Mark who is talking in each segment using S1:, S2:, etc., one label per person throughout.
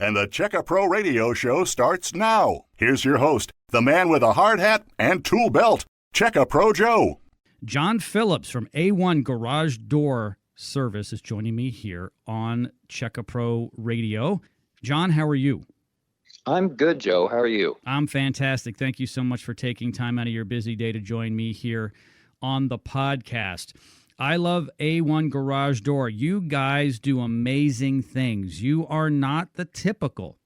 S1: and the Check-A-Pro radio show starts now. Here's your host, the man with a hard hat and tool belt, Check-A-Pro Joe.
S2: Jon Phillips from A1 Garage Door Service is joining me here on Check-A-Pro Radio. Jon, how are you?
S3: I'm good, Joe. How are you?
S2: I'm fantastic. Thank you so much for taking time out of your busy day to join me here on the podcast. I love A1 Garage Door. You guys do amazing things. You are not the typical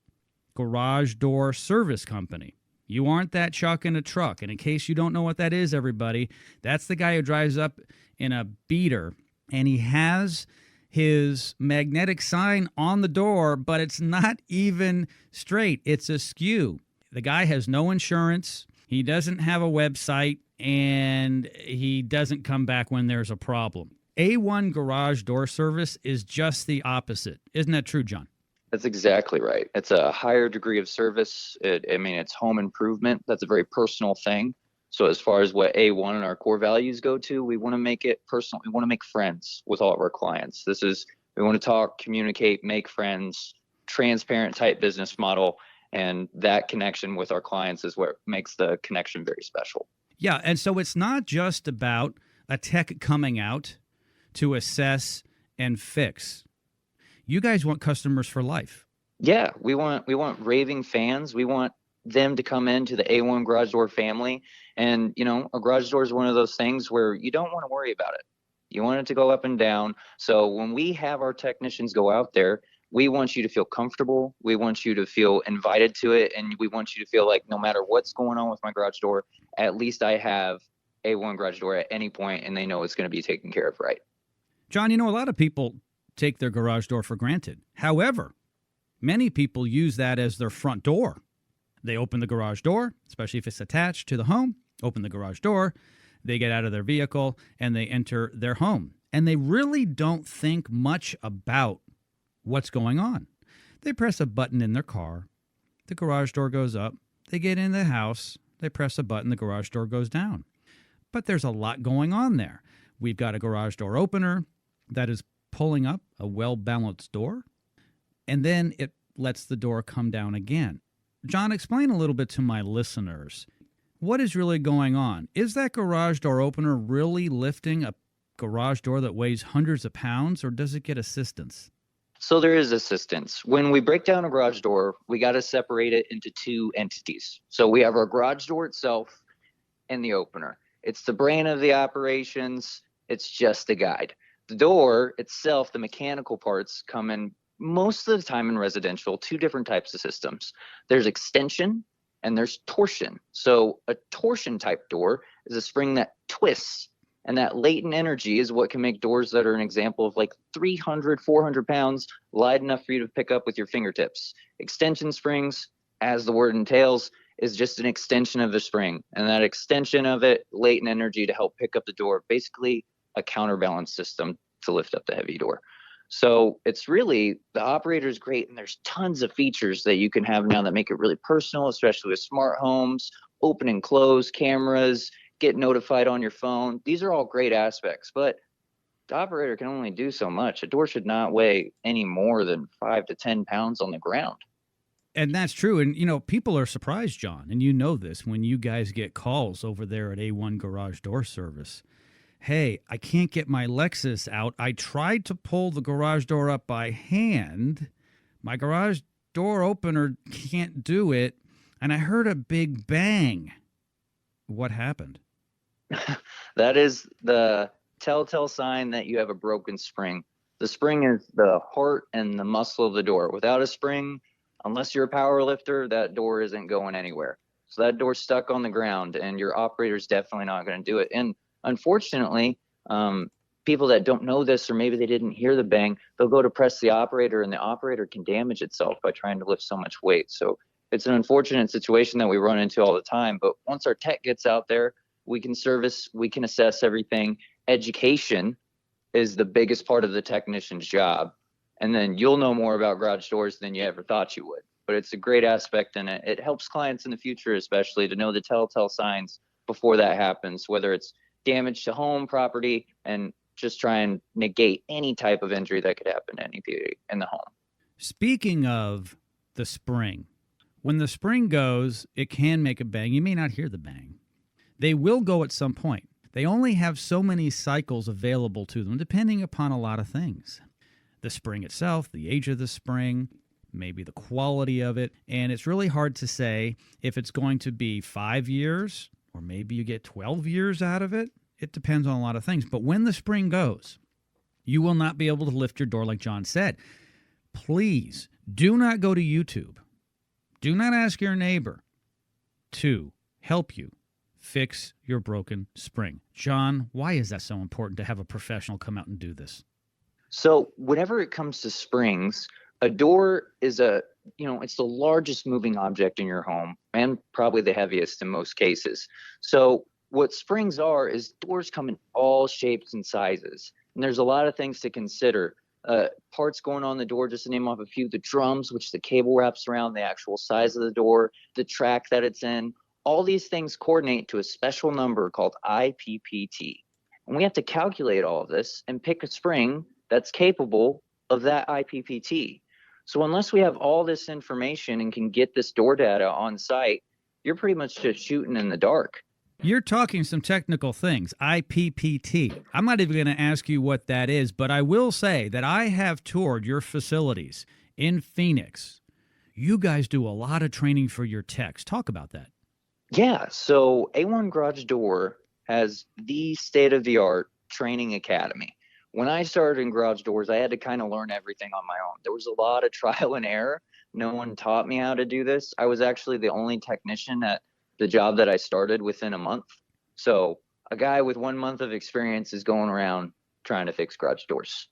S2: garage door service company. You aren't that Chuck in a truck. And in case you don't know what that is, everybody, that's the guy who drives up in a beater and he has his magnetic sign on the door, but it's not even straight. It's askew. The guy has no insurance. He doesn't have a website, and he doesn't come back when there's a problem. A1 Garage Door Service is just the opposite. Isn't that true, Jon?
S3: That's exactly right. It's a higher degree of service. It's home improvement. That's a very personal thing. So as far as what A1 and our core values go to, we want to make it personal. We want to make friends with all of our clients. We want to talk, communicate, make friends, transparent type business model. And that connection with our clients is what makes the connection very special.
S2: Yeah, and so it's not just about a tech coming out to assess and fix. You guys want customers for life.
S3: Yeah, we want raving fans. We want them to come into the A1 Garage Door family. And, a garage door is one of those things where you don't want to worry about it. You want it to go up and down. So when we have our technicians go out there, we want you to feel comfortable. We want you to feel invited to it. And we want you to feel like no matter what's going on with my garage door, at least I have A1 Garage Door at any point and they know it's going to be taken care of right.
S2: Jon, a lot of people take their garage door for granted. However, many people use that as their front door. They open the garage door, especially if it's attached to the home, open the garage door, they get out of their vehicle, and they enter their home. And they really don't think much about what's going on. They press a button in their car, the garage door goes up, they get in the house, they press a button, the garage door goes down. But there's a lot going on there. We've got a garage door opener that is pulling up a well-balanced door, and then it lets the door come down again. Jon, explain a little bit to my listeners. What is really going on? Is that garage door opener really lifting a garage door that weighs hundreds of pounds, or does it get assistance?
S3: So there is assistance. When we break down a garage door, we got to separate it into two entities. So we have our garage door itself and the opener. It's the brain of the operations. It's just a guide. The door itself, the mechanical parts, come in most of the time in residential, two different types of systems. There's extension and there's torsion. So a torsion type door is a spring that twists, and that latent energy is what can make doors that are an example of like 300, 400 pounds light enough for you to pick up with your fingertips. Extension springs, as the word entails, is just an extension of the spring, and that extension of it, latent energy to help pick up the door, basically a counterbalance system to lift up the heavy door. So it's really, the operator is great, and there's tons of features that you can have now that make it really personal, especially with smart homes, open and close cameras, get notified on your phone. These are all great aspects, but the operator can only do so much. A door should not weigh any more than 5 to 10 pounds on the ground.
S2: And that's true. And, people are surprised, Jon, and you know this, when you guys get calls over there at A1 Garage Door Service. Hey, I can't get my Lexus out. I tried to pull the garage door up by hand. My garage door opener can't do it. And I heard a big bang. What happened?
S3: That is the telltale sign that you have a broken spring. The spring is the heart and the muscle of the door. Without a spring, unless you're a power lifter, that door isn't going anywhere. So that door's stuck on the ground, and your operator's definitely not going to do it. And unfortunately, people that don't know this, or maybe they didn't hear the bang, they'll go to press the operator, and the operator can damage itself by trying to lift so much weight. So it's an unfortunate situation that we run into all the time. But once our tech gets out there, we can service, we can assess everything. Education is the biggest part of the technician's job. And then you'll know more about garage doors than you ever thought you would. But it's a great aspect, and it helps clients in the future, especially, to know the telltale signs before that happens, whether it's damage to home, property, and just try and negate any type of injury that could happen to anybody in the home.
S2: Speaking of the spring. When the spring goes, it can make a bang. You may not hear the bang. They will go at some point. They only have so many cycles available to them, depending upon a lot of things. The spring itself, the age of the spring, maybe the quality of it. And it's really hard to say if it's going to be 5 years or maybe you get 12 years out of it. It depends on a lot of things. But when the spring goes, you will not be able to lift your door like John said. Please do not go to YouTube. Do not ask your neighbor to help you fix your broken spring. John, why is that so important to have a professional come out and do this?
S3: So whenever it comes to springs, a door is it's the largest moving object in your home and probably the heaviest in most cases. So what springs are is doors come in all shapes and sizes. And there's a lot of things to consider. Parts going on the door, just to name off a few, the drums, which the cable wraps around, the actual size of the door, the track that it's in. All these things coordinate to a special number called IPPT. And we have to calculate all of this and pick a spring that's capable of that IPPT. So unless we have all this information and can get this door data on site, you're pretty much just shooting in the dark.
S2: You're talking some technical things, IPPT. I'm not even going to ask you what that is, but I will say that I have toured your facilities in Phoenix. You guys do a lot of training for your techs. Talk about that.
S3: Yeah, so A1 Garage Door has the state-of-the-art training academy. When I started in garage doors, I had to kind of learn everything on my own. There was a lot of trial and error. No one taught me how to do this. I was actually the only technician at the job that I started within a month. So a guy with 1 month of experience is going around trying to fix garage doors.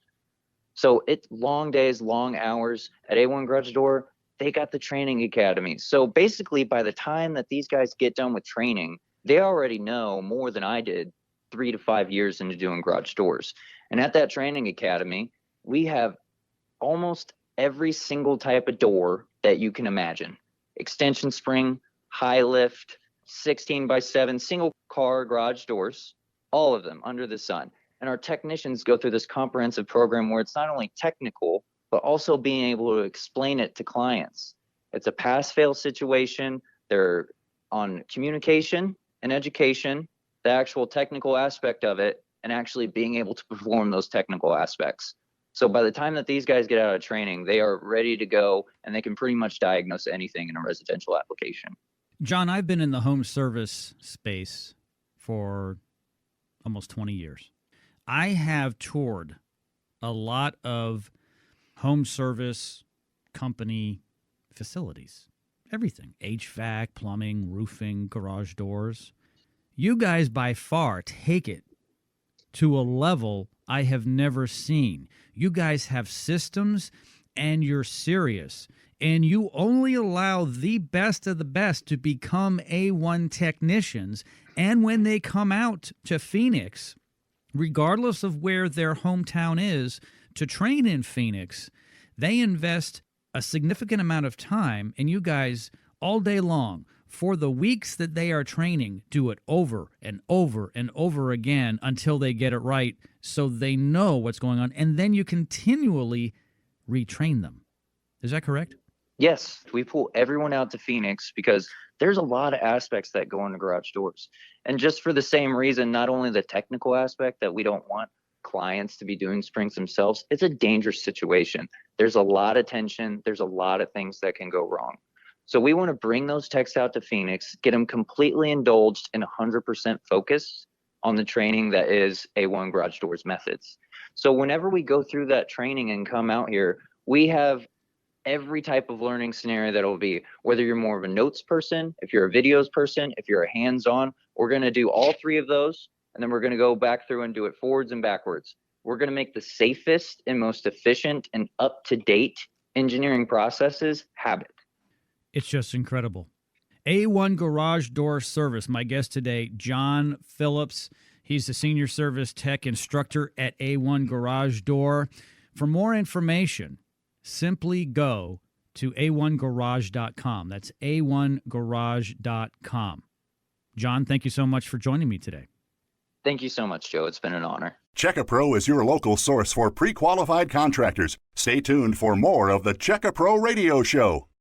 S3: So it's long days, long hours. At A1 Garage Door, they got the training academy. So basically, by the time that these guys get done with training, they already know more than I did 3 to 5 years into doing garage doors. And at that training academy, we have almost every single type of door that you can imagine. Extension spring, high lift, 16x7 single car garage doors, all of them under the sun. And our technicians go through this comprehensive program where it's not only technical, but also being able to explain it to clients. It's a pass-fail situation. They're on communication and education, the actual technical aspect of it, and actually being able to perform those technical aspects. So by the time that these guys get out of training, they are ready to go, and they can pretty much diagnose anything in a residential application.
S2: John, I've been in the home service space for almost 20 years. I have toured a lot of home service company facilities, everything, HVAC, plumbing, roofing, garage doors. You guys by far take it to a level I have never seen. You guys have systems and you're serious. And you only allow the best of the best to become A1 technicians. And when they come out to Phoenix, regardless of where their hometown is, to train in Phoenix, they invest a significant amount of time, and you guys all day long, for the weeks that they are training, do it over and over and over again until they get it right so they know what's going on, and then you continually retrain them. Is that correct?
S3: Yes, we pull everyone out to Phoenix because there's a lot of aspects that go into garage doors. And just for the same reason, not only the technical aspect that we don't want clients to be doing springs themselves, it's a dangerous situation. There's a lot of tension. There's a lot of things that can go wrong. So we want to bring those techs out to Phoenix, get them completely indulged and 100% focused on the training that is A1 Garage Doors methods. So whenever we go through that training and come out here, we have every type of learning scenario that will be, whether you're more of a notes person, if you're a videos person, if you're a hands-on, we're going to do all three of those. And then we're going to go back through and do it forwards and backwards. We're going to make the safest and most efficient and up-to-date engineering processes habit.
S2: It's just incredible. A1 Garage Door Service. My guest today, Jon Phillips. He's the Senior Service Tech Instructor at A1 Garage Door. For more information, simply go to a1garage.com. That's a1garage.com. Jon, thank you so much for joining me today.
S3: Thank you so much, Joe. It's been an honor.
S1: Check-a-Pro is your local source for pre-qualified contractors. Stay tuned for more of the Check-a-Pro radio show.